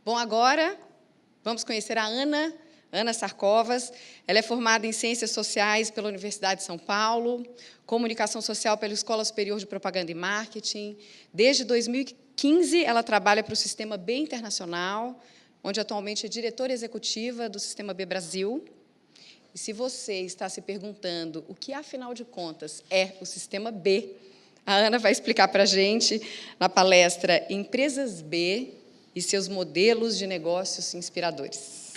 Bom, agora vamos conhecer a Ana Sarcovas. Ela é formada em Ciências Sociais pela Universidade de São Paulo, Comunicação Social pela Escola Superior de Propaganda e Marketing. Desde 2015, ela trabalha para o Sistema B Internacional, onde atualmente é diretora executiva do Sistema B Brasil. E se você está se perguntando o que, afinal de contas, é o Sistema B, a Ana vai explicar para a gente na palestra Empresas B e seus modelos de negócios inspiradores.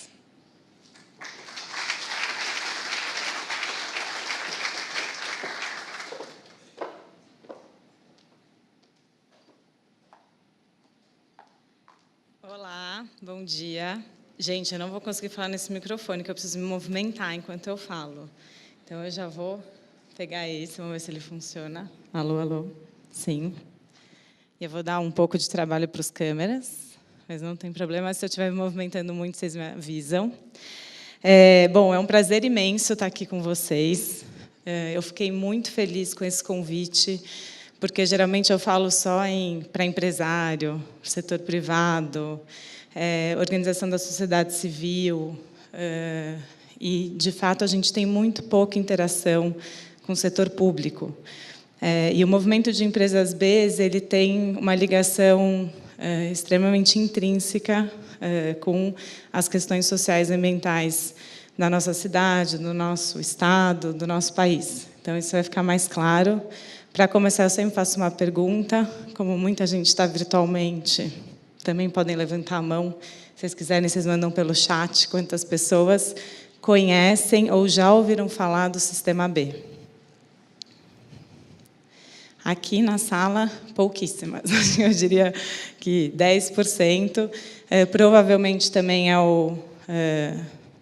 Olá, bom dia. Gente, eu não vou conseguir falar nesse microfone, que eu preciso me movimentar enquanto eu falo. Então, eu já vou pegar esse, vamos ver se ele funciona. Alô, alô. Sim. E eu vou dar um pouco de trabalho para as câmeras, mas não tem problema. Se eu estiver me movimentando muito, vocês me avisam. Bom, é um prazer imenso estar aqui com vocês. Eu fiquei muito feliz com esse convite, porque geralmente eu falo só para empresário, setor privado, organização da sociedade civil, e, de fato, a gente tem muito pouca interação com o setor público. E o movimento de empresas B, ele tem uma ligação extremamente intrínseca com as questões sociais e ambientais da nossa cidade, do nosso estado, do nosso país. Então, isso vai ficar mais claro. Para começar, eu sempre faço uma pergunta. Como muita gente está virtualmente, também podem levantar a mão. Se vocês quiserem, vocês mandam pelo chat quantas pessoas conhecem ou já ouviram falar do Sistema B. Aqui na sala, pouquíssimas. Eu diria que 10%. Provavelmente também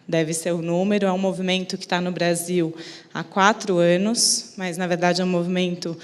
deve ser o número. É um movimento que está no Brasil há 4 anos, mas, na verdade, é um movimento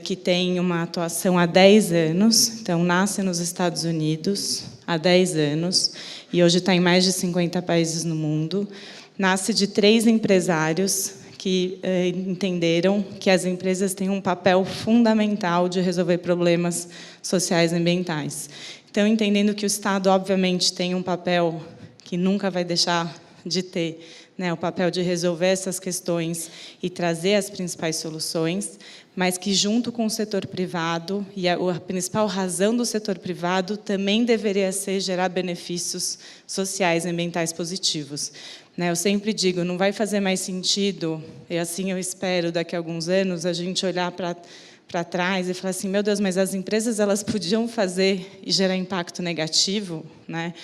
que tem uma atuação há 10 anos. Então, nasce nos Estados Unidos há 10 anos e hoje está em mais de 50 países no mundo. Nasce de 3 empresários que entenderam que as empresas têm um papel fundamental de resolver problemas sociais e ambientais. Então, entendendo que o Estado, obviamente, tem um papel que nunca vai deixar de ter, né, o papel de resolver essas questões e trazer as principais soluções, mas que, junto com o setor privado, e a principal razão do setor privado também deveria ser gerar benefícios sociais e ambientais positivos. Eu sempre digo, não vai fazer mais sentido, e assim eu espero, daqui a alguns anos, a gente olhar para trás e falar assim, meu Deus, mas as empresas elas podiam fazer e gerar impacto negativo, né?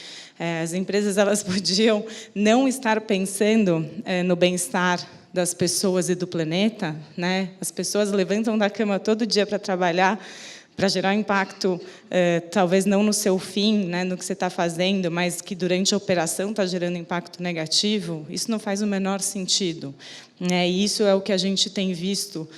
As empresas elas podiam não estar pensando no bem-estar das pessoas e do planeta, né? As pessoas levantam da cama todo dia para trabalhar, para gerar impacto, talvez não no seu fim, né, no que você está fazendo, mas que durante a operação está gerando impacto negativo, isso não faz o menor sentido. E isso é o que a gente tem visto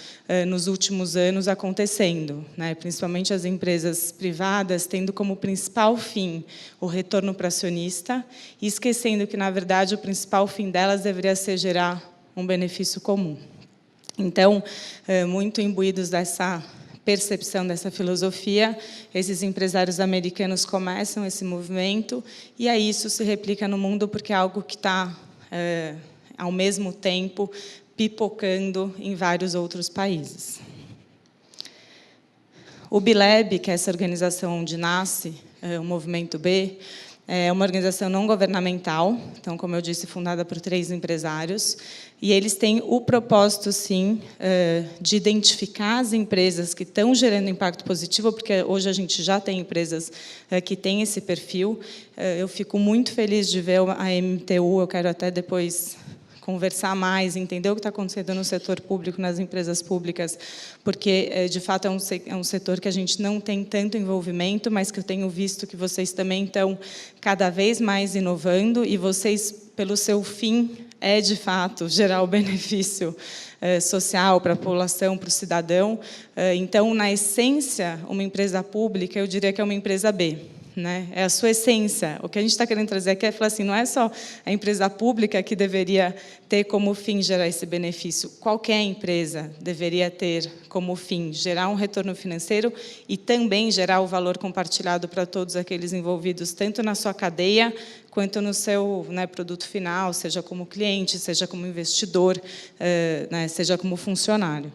nos últimos anos acontecendo, né, principalmente as empresas privadas tendo como principal fim o retorno para o acionista e esquecendo que, na verdade, o principal fim delas deveria ser gerar um benefício comum. Então, muito imbuídos dessa percepção dessa filosofia, esses empresários americanos começam esse movimento e aí isso se replica no mundo porque é algo que está, ao mesmo tempo, pipocando em vários outros países. O BILAB, que é essa organização onde nasce o Movimento B, é uma organização não governamental, então, como eu disse, fundada por 3 empresários, e eles têm o propósito, sim, de identificar as empresas que estão gerando impacto positivo, porque hoje a gente já tem empresas que têm esse perfil. Eu fico muito feliz de ver a MTU, eu quero até depois conversar mais, entender o que está acontecendo no setor público, nas empresas públicas, porque, de fato, é um setor que a gente não tem tanto envolvimento, mas que eu tenho visto que vocês também estão cada vez mais inovando, e vocês, pelo seu fim, de fato, gerar o benefício social para a população, para o cidadão. Então, na essência, uma empresa pública, eu diria que é uma empresa B. né? É a sua essência. O que a gente está querendo trazer aqui é falar assim, não é só a empresa pública que deveria ter como fim gerar esse benefício. Qualquer empresa deveria ter como fim gerar um retorno financeiro e também gerar o valor compartilhado para todos aqueles envolvidos, tanto na sua cadeia, quanto no seu, né, produto final, seja como cliente, seja como investidor, né, seja como funcionário.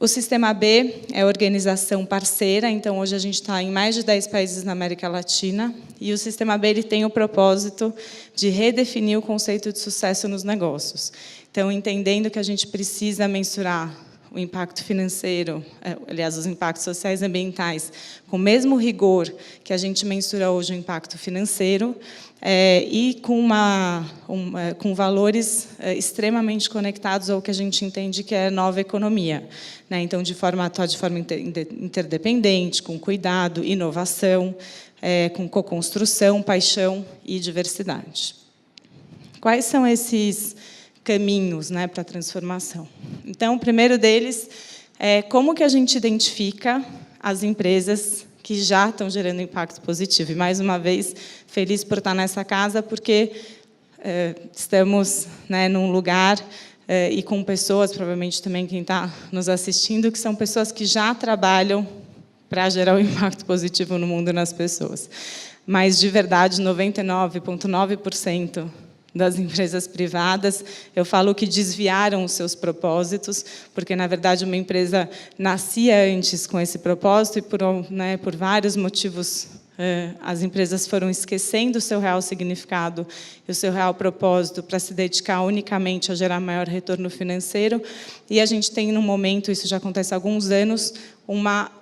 O Sistema B é a organização parceira, então hoje a gente está em mais de 10 países na América Latina, e o Sistema B ele tem o propósito de redefinir o conceito de sucesso nos negócios. Então, entendendo que a gente precisa mensurar o impacto financeiro, aliás, os impactos sociais e ambientais, com o mesmo rigor que a gente mensura hoje o impacto financeiro, e com valores extremamente conectados ao que a gente entende que é nova economia, né? Então, atuar de forma interdependente, com cuidado, inovação, com co-construção, paixão e diversidade. Quais são esses caminhos, né, para a transformação? Então, o primeiro deles é como que a gente identifica as empresas que já estão gerando impacto positivo. E, mais uma vez, feliz por estar nessa casa, porque estamos, né, num lugar e com pessoas, provavelmente também quem está nos assistindo, que são pessoas que já trabalham para gerar o impacto positivo no mundo e nas pessoas. Mas, de verdade, 99,9% das empresas privadas, eu falo que desviaram os seus propósitos, porque, na verdade, uma empresa nascia antes com esse propósito e, por vários motivos, as empresas foram esquecendo o seu real significado e o seu real propósito para se dedicar unicamente a gerar maior retorno financeiro. E a gente tem, no momento, isso já acontece há alguns anos,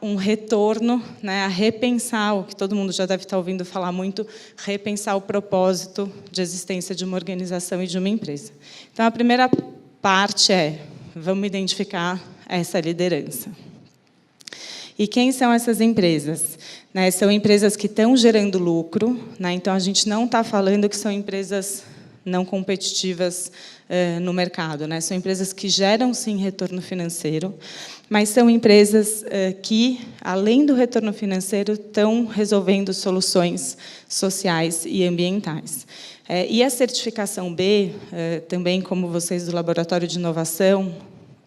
um retorno, né, a repensar, o que todo mundo já deve estar ouvindo falar muito, repensar o propósito de existência de uma organização e de uma empresa. Então, a primeira parte vamos identificar essa liderança. E quem são essas empresas? Né, são empresas que estão gerando lucro, né, então a gente não está falando que são empresas não competitivas no mercado, né, são empresas que geram, sim, retorno financeiro, mas são empresas que, além do retorno financeiro, estão resolvendo soluções sociais e ambientais. E a certificação B, também como vocês do Laboratório de Inovação,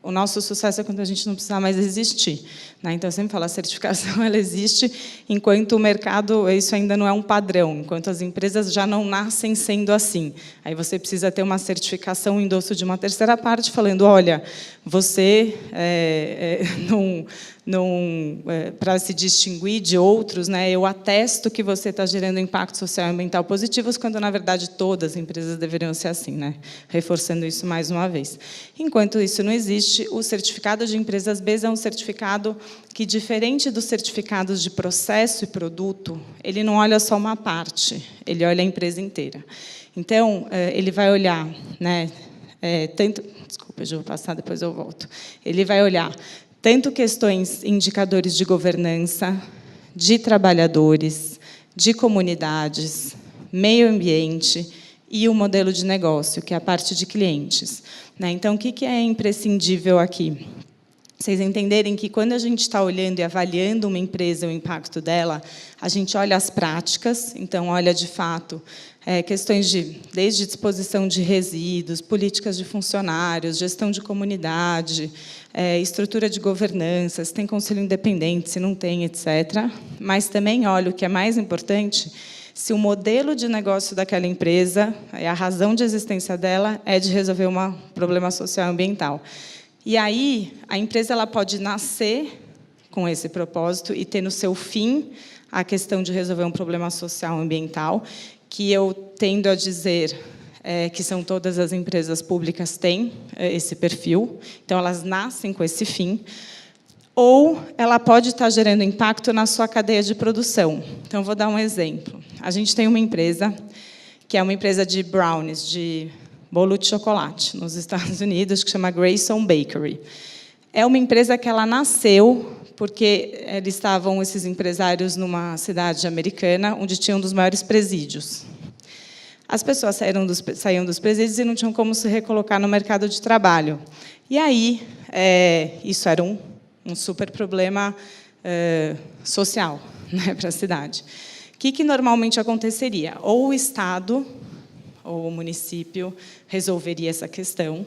o nosso sucesso é quando a gente não precisa mais existir, né? Então, eu sempre falo, a certificação ela existe enquanto o mercado, isso ainda não é um padrão, enquanto as empresas já não nascem sendo assim. Aí você precisa ter uma certificação, um endosso de uma terceira parte, falando, olha, você para se distinguir de outros, né, eu atesto que você está gerando impacto social e ambiental positivos, quando, na verdade, todas as empresas deveriam ser assim, né? Reforçando isso mais uma vez. Enquanto isso não existe, o certificado de empresas B é um certificado que, diferente dos certificados de processo e produto, ele não olha só uma parte, ele olha a empresa inteira. Então, ele vai olhar, né, desculpa, eu vou passar, depois eu volto. Ele vai olhar tanto questões, indicadores de governança, de trabalhadores, de comunidades, meio ambiente e o modelo de negócio, que é a parte de clientes. Então, o que é imprescindível aqui? Vocês entenderem que, quando a gente está olhando e avaliando uma empresa, o impacto dela, a gente olha as práticas, então, olha, de fato, questões desde disposição de resíduos, políticas de funcionários, gestão de comunidade, estrutura de governança, se tem conselho independente, se não tem, etc. Mas também olha o que é mais importante, se o modelo de negócio daquela empresa, a razão de existência dela é de resolver um problema social e ambiental. E aí, a empresa ela pode nascer com esse propósito e ter no seu fim a questão de resolver um problema social e ambiental, que eu tendo a dizer que são todas as empresas públicas têm esse perfil, então elas nascem com esse fim, ou ela pode estar gerando impacto na sua cadeia de produção. Então, vou dar um exemplo. A gente tem uma empresa, que é uma empresa de brownies, de bolo de chocolate, nos Estados Unidos, que chama Grayson Bakery. É uma empresa que ela nasceu porque esses empresários, numa cidade americana, onde tinha um dos maiores presídios. As pessoas saíam dos presídios e não tinham como se recolocar no mercado de trabalho. E aí, isso era um super problema social, né, para a cidade. O que normalmente aconteceria? Ou o Estado ou o município resolveria essa questão,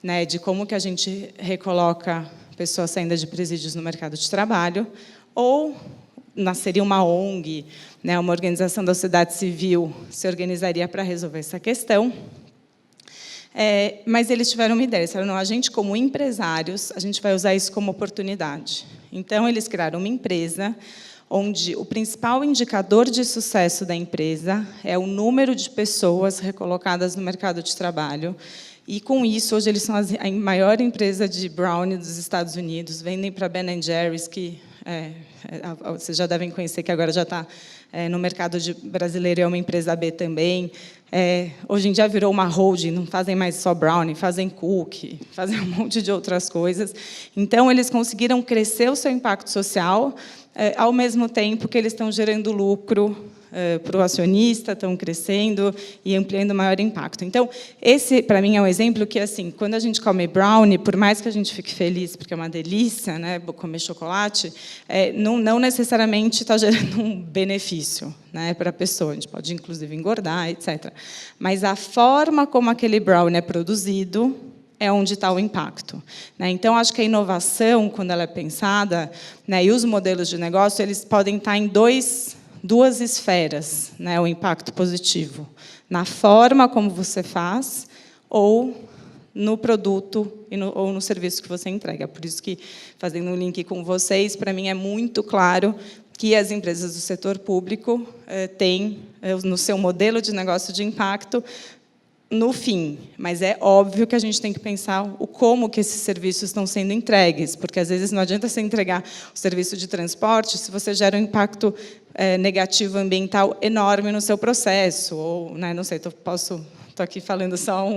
né, de como que a gente recoloca pessoas saindo de presídios no mercado de trabalho, ou nasceria uma ONG, né, uma organização da sociedade civil se organizaria para resolver essa questão. Mas eles tiveram uma ideia, eles falaram, não, a gente, como empresários, a gente vai usar isso como oportunidade. Então, eles criaram uma empresa onde o principal indicador de sucesso da empresa é o número de pessoas recolocadas no mercado de trabalho. E, com isso, hoje eles são a maior empresa de brownie dos Estados Unidos, vendem para Ben & Jerry's, que vocês já devem conhecer, que agora já está no mercado brasileiro, é uma empresa B também. Hoje em dia virou uma holding, não fazem mais só brownie, fazem cookie, fazem um monte de outras coisas. Então, eles conseguiram crescer o seu impacto social, ao mesmo tempo que eles estão gerando lucro para o acionista, estão crescendo e ampliando maior impacto. Então, esse, para mim, é um exemplo que, assim, quando a gente come brownie, por mais que a gente fique feliz, porque é uma delícia, né, comer chocolate, não necessariamente está gerando um benefício, né, para a pessoa. A gente pode, inclusive, engordar, etc. Mas a forma como aquele brownie é produzido é onde está o impacto, né? Então, acho que a inovação, quando ela é pensada, né, e os modelos de negócio, eles podem estar em duas esferas, né, o impacto positivo, na forma como você faz ou no produto ou no serviço que você entrega. Por isso que, fazendo um link com vocês, para mim é muito claro que as empresas do setor público têm, no seu modelo de negócio de impacto, no fim, mas é óbvio que a gente tem que pensar como que esses serviços estão sendo entregues, porque, às vezes, não adianta você entregar o serviço de transporte se você gera um impacto negativo ambiental enorme no seu processo, ou, né, não sei, estou aqui falando só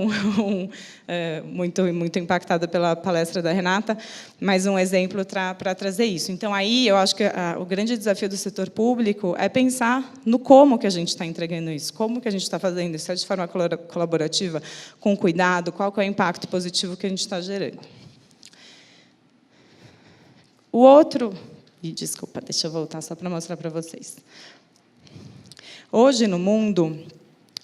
muito impactada pela palestra da Renata, mas um exemplo para trazer isso. Então, aí, eu acho que o grande desafio do setor público é pensar no como que a gente está entregando isso, como que a gente está fazendo isso, de forma colaborativa, com cuidado, qual que é o impacto positivo que a gente está gerando. O outro... desculpa, deixa eu voltar só para mostrar para vocês. Hoje, no mundo,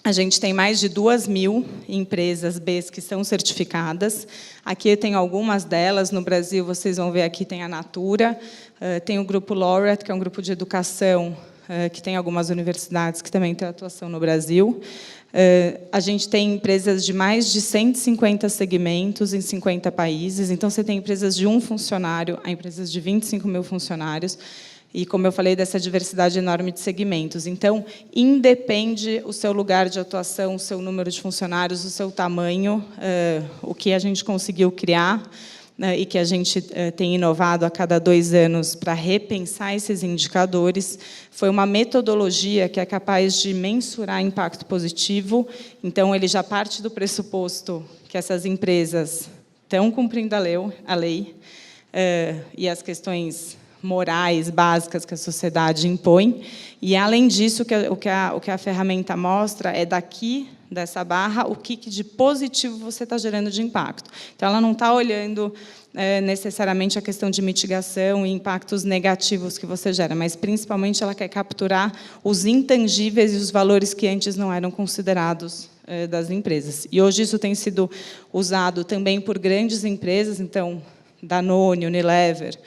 a gente tem mais de 2.000 empresas Bs que são certificadas. Aqui tem algumas delas. No Brasil, vocês vão ver aqui, tem a Natura, tem o Grupo Laureate, que é um grupo de educação, que tem algumas universidades que também têm atuação no Brasil. A gente tem empresas de mais de 150 segmentos em 50 países. Então, você tem empresas de 1 funcionário a empresas de 25.000 funcionários. E, como eu falei, dessa diversidade enorme de segmentos. Então, independe o seu lugar de atuação, o seu número de funcionários, o seu tamanho, o que a gente conseguiu criar, e que a gente tem inovado a cada 2 anos para repensar esses indicadores, foi uma metodologia que é capaz de mensurar impacto positivo. Então, ele já parte do pressuposto que essas empresas estão cumprindo a lei e as questões morais básicas que a sociedade impõe. E, além disso, o que a ferramenta mostra é, dessa barra, o que de positivo você está gerando de impacto. Então, ela não está olhando necessariamente a questão de mitigação e impactos negativos que você gera, mas, principalmente, ela quer capturar os intangíveis e os valores que antes não eram considerados das empresas. E, hoje, isso tem sido usado também por grandes empresas, então, Danone, Unilever,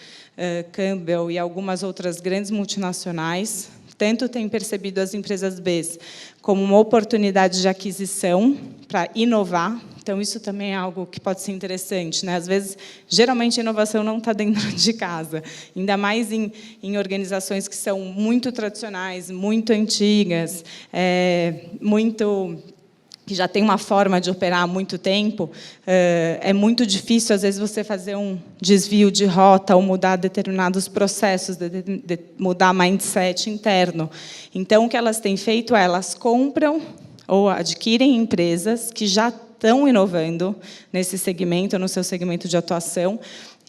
Campbell e algumas outras grandes multinacionais, tanto têm percebido as empresas Bs como uma oportunidade de aquisição para inovar. Então, isso também é algo que pode ser interessante, né? Às vezes, geralmente, a inovação não está dentro de casa, ainda mais em organizações que são muito tradicionais, muito antigas, que já tem uma forma de operar há muito tempo. É muito difícil, às vezes, você fazer um desvio de rota ou mudar determinados processos, mudar mindset interno. Então, o que elas têm feito é, elas compram ou adquirem empresas que já estão inovando nesse segmento, no seu segmento de atuação,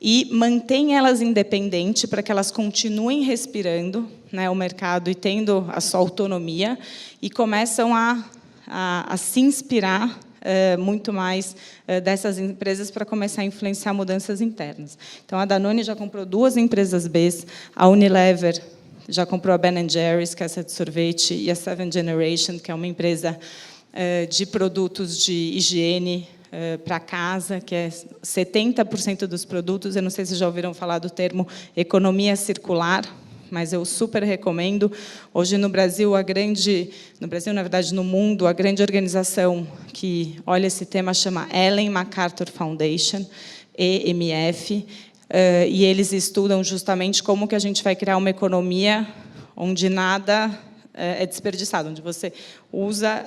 e mantém elas independentes para que elas continuem respirando, né, o mercado e tendo a sua autonomia, e começam a se inspirar muito mais dessas empresas para começar a influenciar mudanças internas. Então, a Danone já comprou 2 empresas Bs, a Unilever já comprou a Ben & Jerry's, que é essa de sorvete, e a Seven Generation, que é uma empresa de produtos de higiene para casa, que é 70% dos produtos. Eu não sei se já ouviram falar do termo economia circular, mas eu super recomendo. Hoje, no Brasil, na verdade, no mundo, a grande organização que olha esse tema chama Ellen MacArthur Foundation, EMF, e eles estudam justamente como que a gente vai criar uma economia onde nada é desperdiçado, onde você usa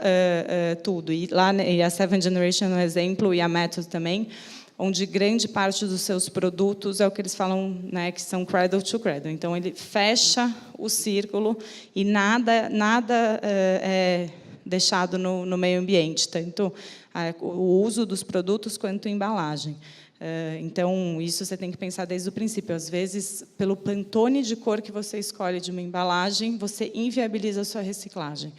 tudo. E lá, e a Seven Generation é um exemplo, e a Method também, onde grande parte dos seus produtos é o que eles falam, né, que são cradle to cradle. Então, ele fecha o círculo e nada é deixado no meio ambiente, tanto o uso dos produtos quanto a embalagem. Então, isso você tem que pensar desde o princípio. Às vezes, pelo pantone de cor que você escolhe de uma embalagem, você inviabiliza a sua reciclagem.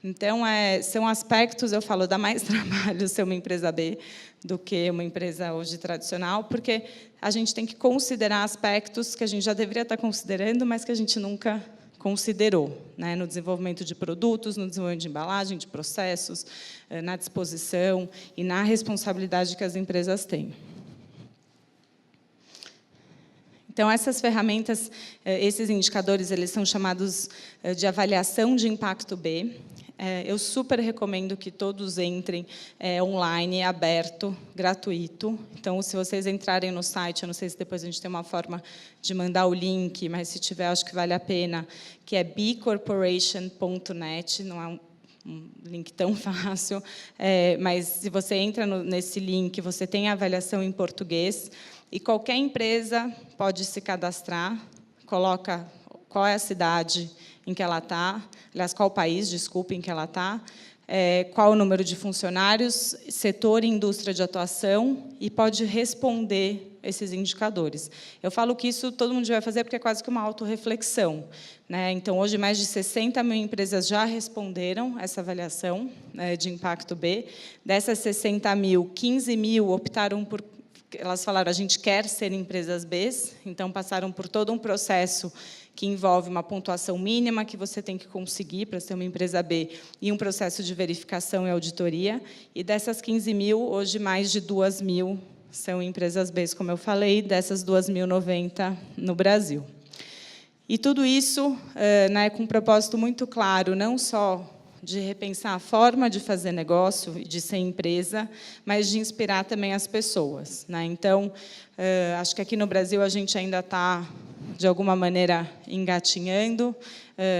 Então, são aspectos, eu falo, dá mais trabalho ser uma empresa B do que uma empresa hoje tradicional, porque a gente tem que considerar aspectos que a gente já deveria estar considerando, mas que a gente nunca considerou, né, no desenvolvimento de produtos, no desenvolvimento de embalagem, de processos, na disposição e na responsabilidade que as empresas têm. Então, essas ferramentas, esses indicadores, eles são chamados de avaliação de impacto B. Eu super recomendo que todos entrem online, aberto, gratuito. Então, se vocês entrarem no site, eu não sei se depois a gente tem uma forma de mandar o link, mas se tiver, acho que vale a pena, que é bcorporation.net, não é um link tão fácil, mas se você entra nesse link, você tem a avaliação em português, e qualquer empresa pode se cadastrar, coloca qual é a cidade em que ela está, aliás, qual o país, desculpe, em que ela está, qual o número de funcionários, setor e indústria de atuação, e pode responder esses indicadores. Eu falo que isso todo mundo vai fazer porque é quase que uma autorreflexão, né? Então, hoje, mais de 60 mil empresas já responderam essa avaliação de impacto B. Dessas 60 mil, 15 mil optaram por... Elas falaram, a gente quer ser empresas B, então passaram por todo um processo que envolve uma pontuação mínima que você tem que conseguir para ser uma empresa B e um processo de verificação e auditoria. E dessas 15 mil, hoje mais de 2 mil são empresas B, como eu falei, dessas 2.090 no Brasil. E tudo isso né, com um propósito muito claro, não só de repensar a forma de fazer negócio e de ser empresa, mas de inspirar também as pessoas, né? Então, acho que aqui no Brasil a gente ainda está, de alguma maneira, engatinhando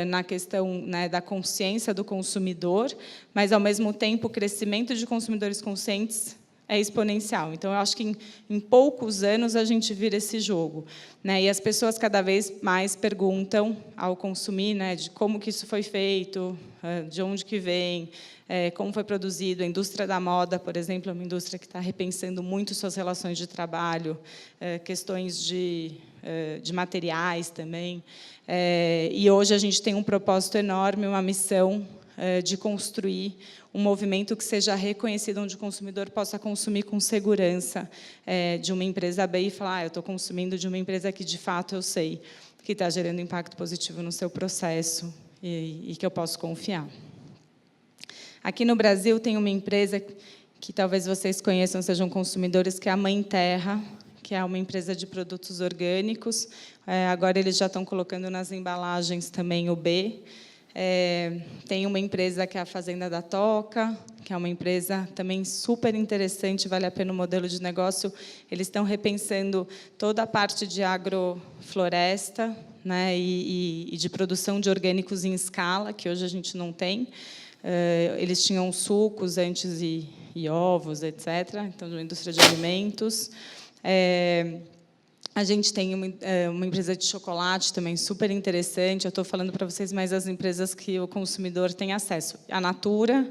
na questão, né, da consciência do consumidor, mas, ao mesmo tempo, o crescimento de consumidores conscientes é exponencial. Então, eu acho que em poucos anos a gente vira esse jogo, né? E as pessoas cada vez mais perguntam ao consumir, né, de como que isso foi feito, de onde que vem, como foi produzido. A indústria da moda, por exemplo, é uma indústria que está repensando muito suas relações de trabalho, questões de materiais também. E hoje a gente tem um propósito enorme, uma missão de construir um movimento que seja reconhecido, onde o consumidor possa consumir com segurança de uma empresa B e falar, eu estou consumindo de uma empresa que, de fato, eu sei que está gerando impacto positivo no seu processo e que eu posso confiar. Aqui no Brasil tem uma empresa que talvez vocês conheçam, sejam consumidores, que é a Mãe Terra, que é uma empresa de produtos orgânicos. Agora eles já estão colocando nas embalagens também o B. Tem uma empresa que é a Fazenda da Toca, que é uma empresa também super interessante, vale a pena o modelo de negócio. Eles estão repensando toda a parte de agrofloresta, né, e de produção de orgânicos em escala, que hoje a gente não tem. Eles tinham sucos antes e ovos, etc. Então, uma indústria de alimentos. A gente tem uma empresa de chocolate também super interessante. Eu estou falando para vocês mais as empresas que o consumidor tem acesso. A Natura,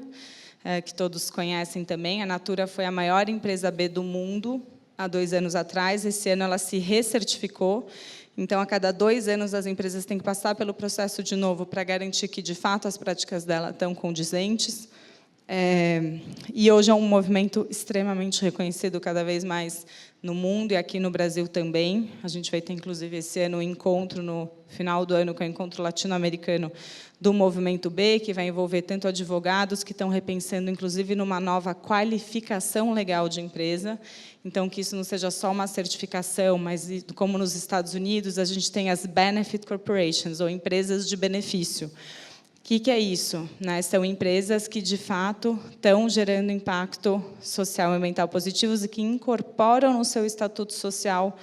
que todos conhecem também. A Natura foi a maior empresa B do mundo há 2 anos atrás. Esse ano ela se recertificou. Então, a cada 2 anos, as empresas têm que passar pelo processo de novo para garantir que, de fato, as práticas dela estão condizentes. E hoje é um movimento extremamente reconhecido cada vez mais no mundo e aqui no Brasil também. A gente vai ter, inclusive, esse ano um encontro, no final do ano, que é o encontro latino-americano do Movimento B, que vai envolver tanto advogados que estão repensando, inclusive, numa nova qualificação legal de empresa. Então, que isso não seja só uma certificação, mas, como nos Estados Unidos, a gente tem as Benefit Corporations, ou empresas de benefício. O que é isso? São empresas que, de fato, estão gerando impacto social e ambiental positivos e que incorporam no seu estatuto social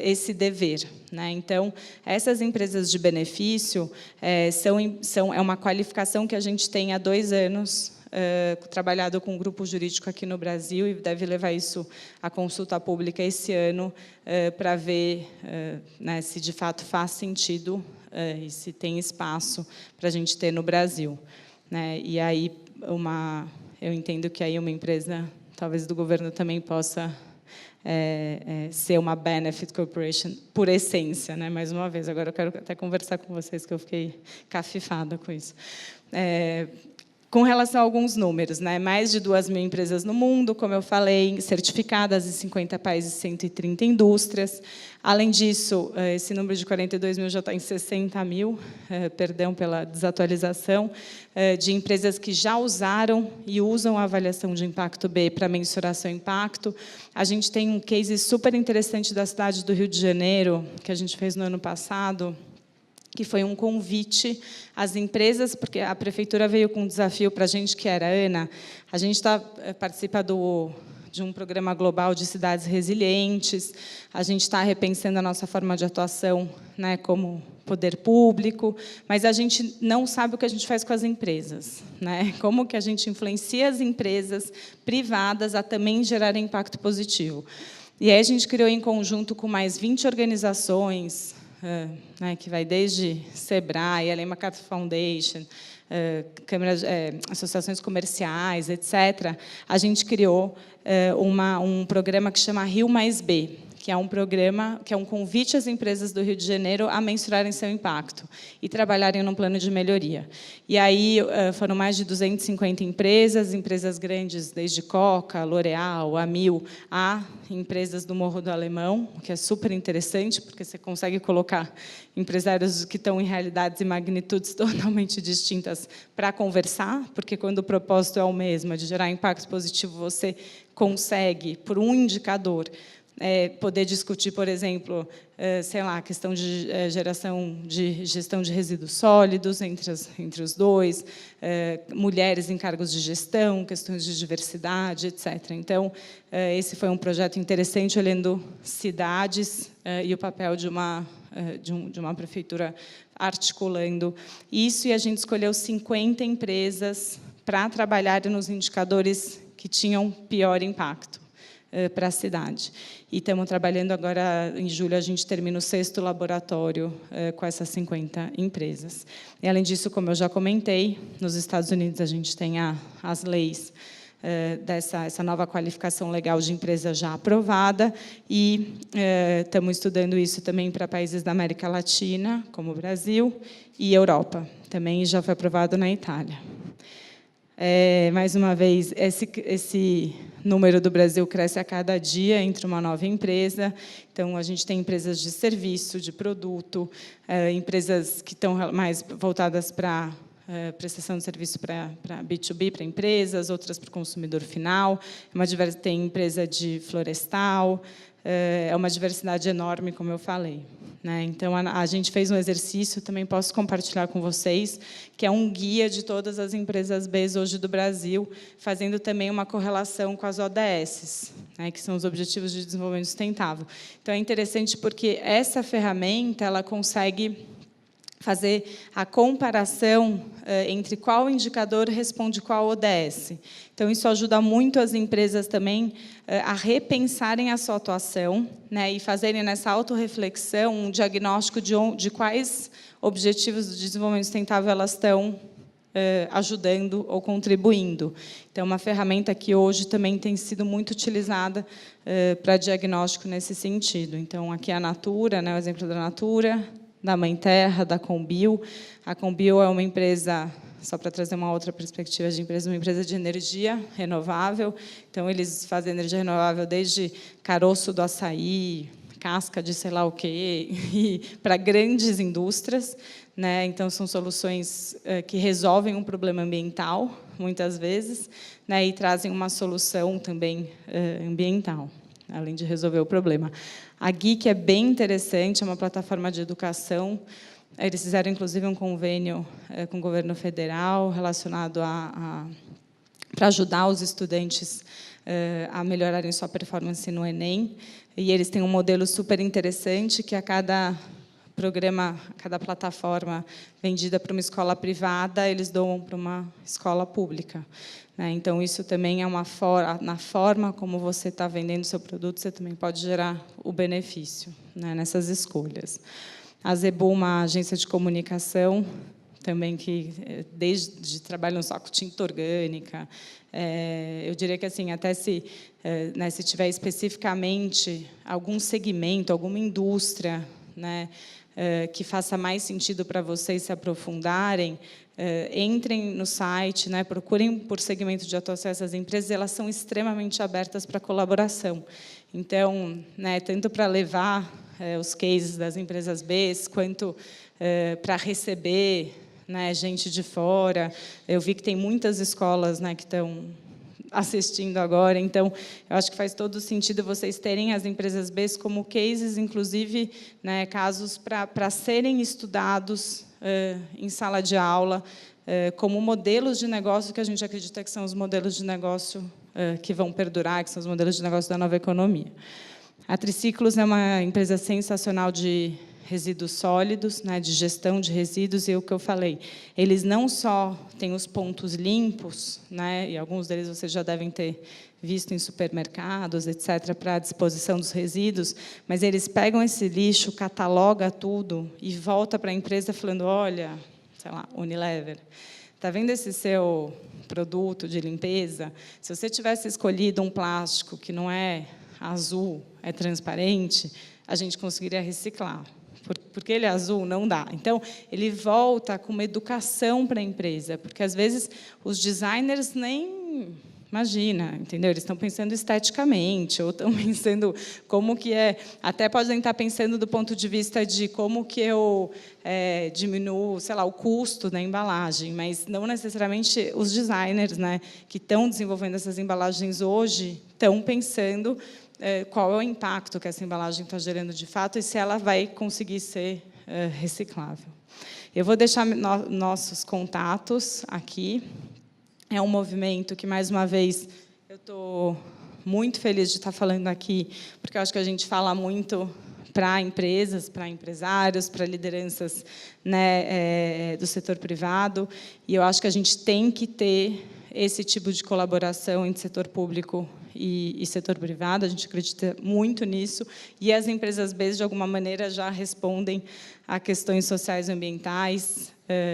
esse dever. Então, essas empresas de benefício é uma qualificação que a gente tem há 2 anos, trabalhado com um grupo jurídico aqui no Brasil, e deve levar isso à consulta pública esse ano, para ver se, de fato, faz sentido e se tem espaço para a gente ter no Brasil. E aí, eu entendo que aí uma empresa, talvez do governo, também possa ser uma Benefit Corporation, por essência. Mais uma vez, agora eu quero até conversar com vocês, que eu fiquei cafifada com isso. Com relação a alguns números, mais de 2.000 empresas no mundo, como eu falei, certificadas em 50 países e 130 indústrias. Além disso, esse número de 42.000 já está em 60.000, perdão pela desatualização, de empresas que já usaram e usam a avaliação de impacto B para mensurar seu impacto. A gente tem um case super interessante da cidade do Rio de Janeiro, que a gente fez no ano passado, que foi um convite às empresas, porque a prefeitura veio com um desafio para a gente, que era: Ana, a gente participa de um programa global de cidades resilientes, a gente está repensando a nossa forma de atuação, como poder público, mas a gente não sabe o que a gente faz com as empresas. Como que a gente influencia as empresas privadas a também gerarem impacto positivo. E aí a gente criou, em conjunto com mais 20 organizações, que vai desde SEBRAE, Ellen MacArthur Foundation, associações comerciais, etc., a gente criou um programa que chama Rio Mais B, que é um programa, que é um convite às empresas do Rio de Janeiro a mensurarem seu impacto e trabalharem num plano de melhoria. E aí foram mais de 250 empresas grandes, desde Coca, L'Oréal, Amil, a empresas do Morro do Alemão, que é super interessante, porque você consegue colocar empresários que estão em realidades e magnitudes totalmente distintas para conversar, porque, quando o propósito é o mesmo, de gerar impacto positivo, você consegue, por um indicador, poder discutir, por exemplo, sei lá, a questão de gestão de resíduos sólidos entre os dois, mulheres em cargos de gestão, questões de diversidade, etc. Então, esse foi um projeto interessante, olhando cidades e o papel de uma prefeitura articulando isso, e a gente escolheu 50 empresas para trabalhar nos indicadores que tinham pior impacto para a cidade. E estamos trabalhando agora, em julho, a gente termina o 6º laboratório com essas 50 empresas. E, além disso, como eu já comentei, nos Estados Unidos a gente tem as leis essa nova qualificação legal de empresa já aprovada, e estamos estudando isso também para países da América Latina, como o Brasil, e Europa. Também já foi aprovado na Itália. Mais uma vez, esse número do Brasil cresce a cada dia, entre uma nova empresa. Então, a gente tem empresas de serviço, de produto, empresas que estão mais voltadas para prestação de serviço para B2B, para empresas, outras para o consumidor final. Tem empresa de florestal, é uma diversidade enorme, como eu falei. Então, a gente fez um exercício, também posso compartilhar com vocês, que é um guia de todas as empresas Bs hoje do Brasil, fazendo também uma correlação com as ODS, que são os Objetivos de Desenvolvimento Sustentável. Então, é interessante porque essa ferramenta ela consegue fazer a comparação entre qual indicador responde qual ODS. Então, isso ajuda muito as empresas também a repensarem a sua atuação, e fazerem, nessa autorreflexão, um diagnóstico de quais objetivos de desenvolvimento sustentável elas estão ajudando ou contribuindo. Então, uma ferramenta que hoje também tem sido muito utilizada para diagnóstico nesse sentido. Então, aqui a Natura, o exemplo da Natura, da Mãe Terra, da Combil. A Combil é uma empresa só para trazer uma outra perspectiva de empresa, uma empresa de energia renovável. Então, eles fazem energia renovável desde caroço do açaí, casca de sei lá o quê, e para grandes indústrias, né? Então, são soluções que resolvem um problema ambiental, muitas vezes, né? E trazem uma solução também ambiental, além de resolver o problema. A Geek é bem interessante, é uma plataforma de educação. Eles fizeram, inclusive, um convênio com o governo federal relacionado para ajudar os estudantes a melhorarem sua performance no Enem. E eles têm um modelo super interessante, que a cada programa, a cada plataforma vendida para uma escola privada, eles doam para uma escola pública. Então, isso também é na forma como você está vendendo o seu produto, você também pode gerar o benefício, né, nessas escolhas. A Zebu, uma agência de comunicação, também que desde trabalham só com tinta orgânica. Eu diria que assim, até se tiver especificamente algum segmento, alguma indústria, né, que faça mais sentido para vocês se aprofundarem, entrem no site, né, procurem por segmento de atuação essas empresas, elas são extremamente abertas para colaboração. Então, né, tanto para levar os cases das empresas B, quanto para receber, né, gente de fora. Eu vi que tem muitas escolas, né, que estão assistindo agora, então eu acho que faz todo sentido vocês terem as empresas B como cases, inclusive, né, casos para serem estudados em sala de aula, como modelos de negócio que a gente acredita que são os modelos de negócio que vão perdurar, que são os modelos de negócio da nova economia. A Triciclos é uma empresa sensacional de resíduos sólidos, né, de gestão de resíduos, e o que eu falei, eles não só têm os pontos limpos, né, e alguns deles vocês já devem ter visto em supermercados, etc., para a disposição dos resíduos, mas eles pegam esse lixo, catalogam tudo e volta para a empresa falando, olha, sei lá, Unilever, está vendo esse seu produto de limpeza? Se você tivesse escolhido um plástico que não é azul, é transparente, a gente conseguiria reciclar. Porque ele é azul, não dá. Então, ele volta com uma educação para a empresa, porque, às vezes, os designers nem... Imagina, entendeu? Eles estão pensando esteticamente, ou estão pensando como que é... Até podem estar pensando do ponto de vista de como que eu diminuo, sei lá, o custo da embalagem, mas não necessariamente os designers, né, que estão desenvolvendo essas embalagens hoje estão pensando qual é o impacto que essa embalagem está gerando de fato e se ela vai conseguir ser reciclável. Eu vou deixar nossos contatos aqui. É um movimento que, mais uma vez, eu estou muito feliz de estar falando aqui, porque eu acho que a gente fala muito para empresas, para empresários, para lideranças, né, do setor privado, e eu acho que a gente tem que ter esse tipo de colaboração entre setor público e setor privado, a gente acredita muito nisso, e as empresas B, de alguma maneira, já respondem a questões sociais e ambientais,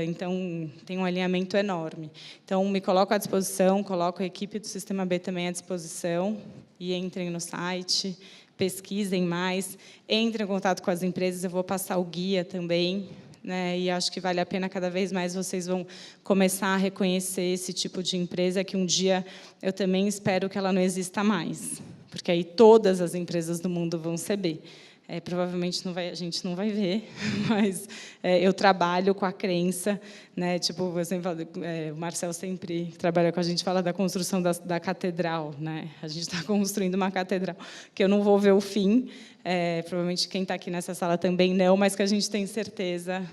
então, tem um alinhamento enorme. Então, me coloco à disposição, coloco a equipe do Sistema B também à disposição, e entrem no site, pesquisem mais, entrem em contato com as empresas, eu vou passar o guia também, né, e acho que vale a pena, cada vez mais vocês vão começar a reconhecer esse tipo de empresa, que um dia eu também espero que ela não exista mais, porque aí todas as empresas do mundo vão ser B. Provavelmente a gente não vai ver, mas eu trabalho com a crença, né, tipo, eu sempre falo, o Marcel sempre trabalha com a gente, fala da construção da catedral, né, a gente está construindo uma catedral, que eu não vou ver o fim, provavelmente quem está aqui nessa sala também não, mas que a gente tem certeza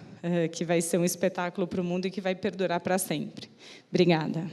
que vai ser um espetáculo para o mundo e que vai perdurar para sempre. Obrigada.